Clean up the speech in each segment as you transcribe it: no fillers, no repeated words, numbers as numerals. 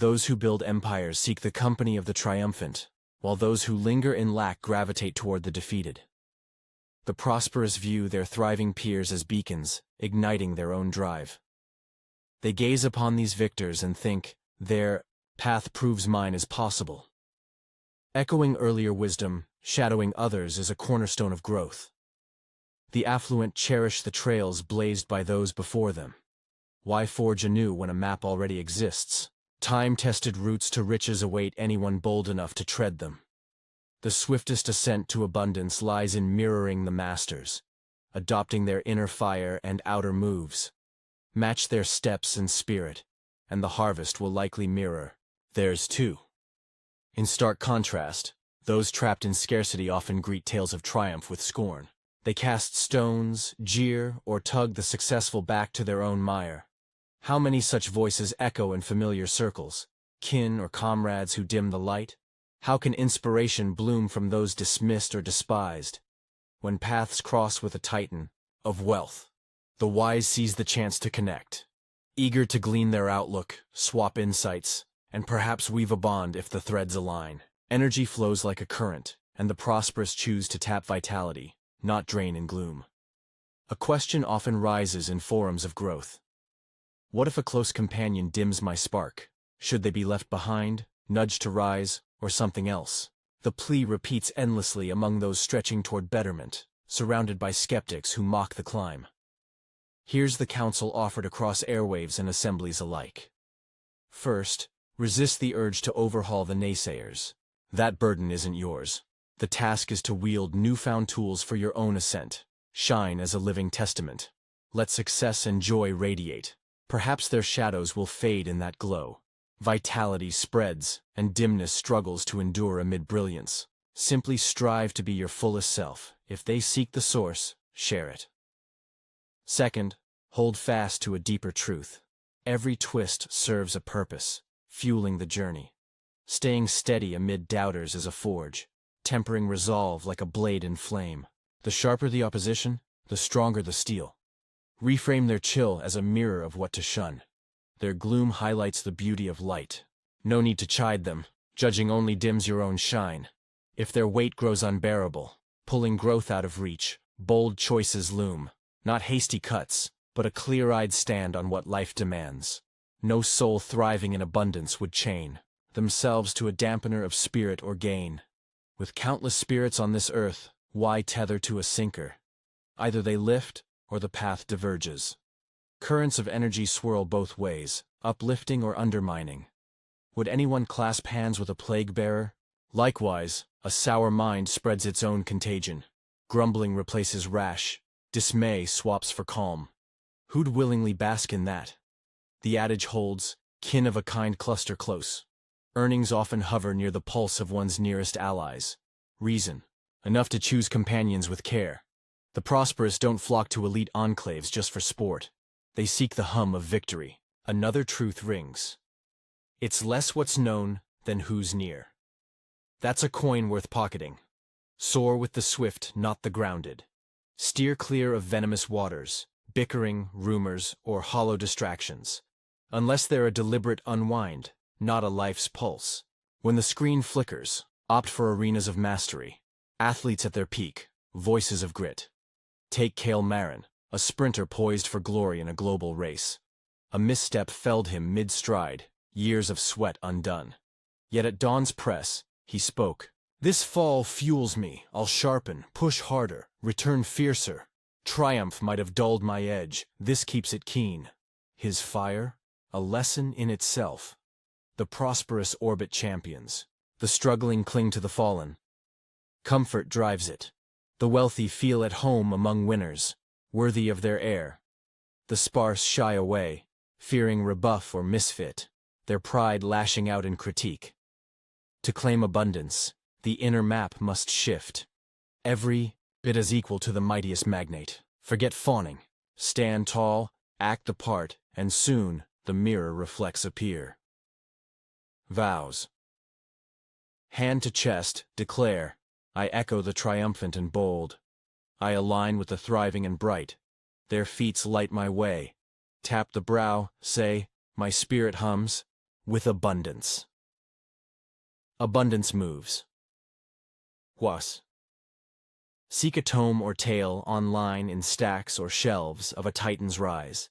Those who build empires seek the company of the triumphant, while those who linger in lack gravitate toward the defeated. The prosperous view their thriving peers as beacons, igniting their own drive. They gaze upon these victors and think, their path proves mine is possible. Echoing earlier wisdom, shadowing others is a cornerstone of growth. The affluent cherish the trails blazed by those before them. Why forge anew when a map already exists? Time-tested routes to riches await anyone bold enough to tread them. The swiftest ascent to abundance lies in mirroring the masters, adopting their inner fire and outer moves. Match their steps and spirit, and the harvest will likely mirror theirs too. In stark contrast, those trapped in scarcity often greet tales of triumph with scorn. They cast stones, jeer, or tug the successful back to their own mire. How many such voices echo in familiar circles, kin or comrades who dim the light? How can inspiration bloom from those dismissed or despised? When paths cross with a titan of wealth, the wise seize the chance to connect, eager to glean their outlook, swap insights, and perhaps weave a bond if the threads align. Energy flows like a current, and the prosperous choose to tap vitality, not drain in gloom. A question often rises in forums of growth. What if a close companion dims my spark? Should they be left behind, nudged to rise, or something else? The plea repeats endlessly among those stretching toward betterment, surrounded by skeptics who mock the climb. Here's the counsel offered across airwaves and assemblies alike. First, resist the urge to overhaul the naysayers. That burden isn't yours. The task is to wield newfound tools for your own ascent. Shine as a living testament. Let success and joy radiate. Perhaps their shadows will fade in that glow. Vitality spreads, and dimness struggles to endure amid brilliance. Simply strive to be your fullest self. If they seek the source, share it. Second, hold fast to a deeper truth. Every twist serves a purpose, fueling the journey. Staying steady amid doubters is a forge, tempering resolve like a blade in flame. The sharper the opposition, the stronger the steel. Reframe their chill as a mirror of what to shun. Their gloom highlights the beauty of light. No need to chide them, judging only dims your own shine. If their weight grows unbearable, pulling growth out of reach, bold choices loom. Not hasty cuts, but a clear-eyed stand on what life demands. No soul thriving in abundance would chain themselves to a dampener of spirit or gain. With countless spirits on this earth, why tether to a sinker? Either they lift, or the path diverges. Currents of energy swirl both ways, uplifting or undermining. Would anyone clasp hands with a plague-bearer? Likewise, a sour mind spreads its own contagion. Grumbling replaces rash, dismay swaps for calm. Who'd willingly bask in that? The adage holds, kin of a kind cluster close. Earnings often hover near the pulse of one's nearest allies. Reason, enough to choose companions with care. The prosperous don't flock to elite enclaves just for sport. They seek the hum of victory. Another truth rings. It's less what's known than who's near. That's a coin worth pocketing. Soar with the swift, not the grounded. Steer clear of venomous waters, bickering, rumors, or hollow distractions. Unless they're a deliberate unwind, not a life's pulse. When the screen flickers, opt for arenas of mastery. Athletes at their peak, voices of grit. Take Cale Marin, a sprinter poised for glory in a global race. A misstep felled him mid-stride, years of sweat undone. Yet at dawn's press, he spoke. This fall fuels me, I'll sharpen, push harder, return fiercer. Triumph might have dulled my edge, this keeps it keen. His fire? A lesson in itself. The prosperous orbit champions. The struggling cling to the fallen. Comfort drives it. The wealthy feel at home among winners, worthy of their air. The sparse shy away, fearing rebuff or misfit, their pride lashing out in critique. To claim abundance, the inner map must shift. Every bit as equal to the mightiest magnate. Forget fawning. Stand tall, act the part, and soon the mirror reflects a peer. Vows. Hand to chest, declare, I echo the triumphant and bold. I align with the thriving and bright. Their feats light my way. Tap the brow, say, my spirit hums. with abundance. Abundance moves. Was. Seek a tome or tale online in stacks or shelves of a titan's rise.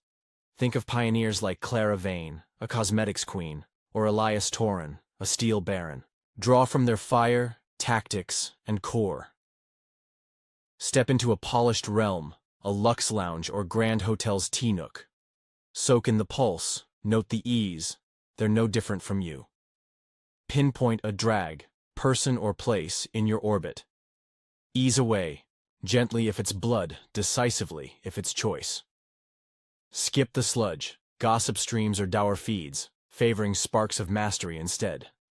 Think of pioneers like Clara Vane, a cosmetics queen, or Elias Torin, a steel baron. Draw from their fire, tactics, and core. Step into a polished realm, a luxe lounge or grand hotel's tea nook. Soak in the pulse, note the ease, they're no different from you. Pinpoint a drag, person or place, in your orbit. Ease away, gently if it's blood, decisively if it's choice. Skip the sludge, gossip streams or dour feeds, favoring sparks of mastery instead.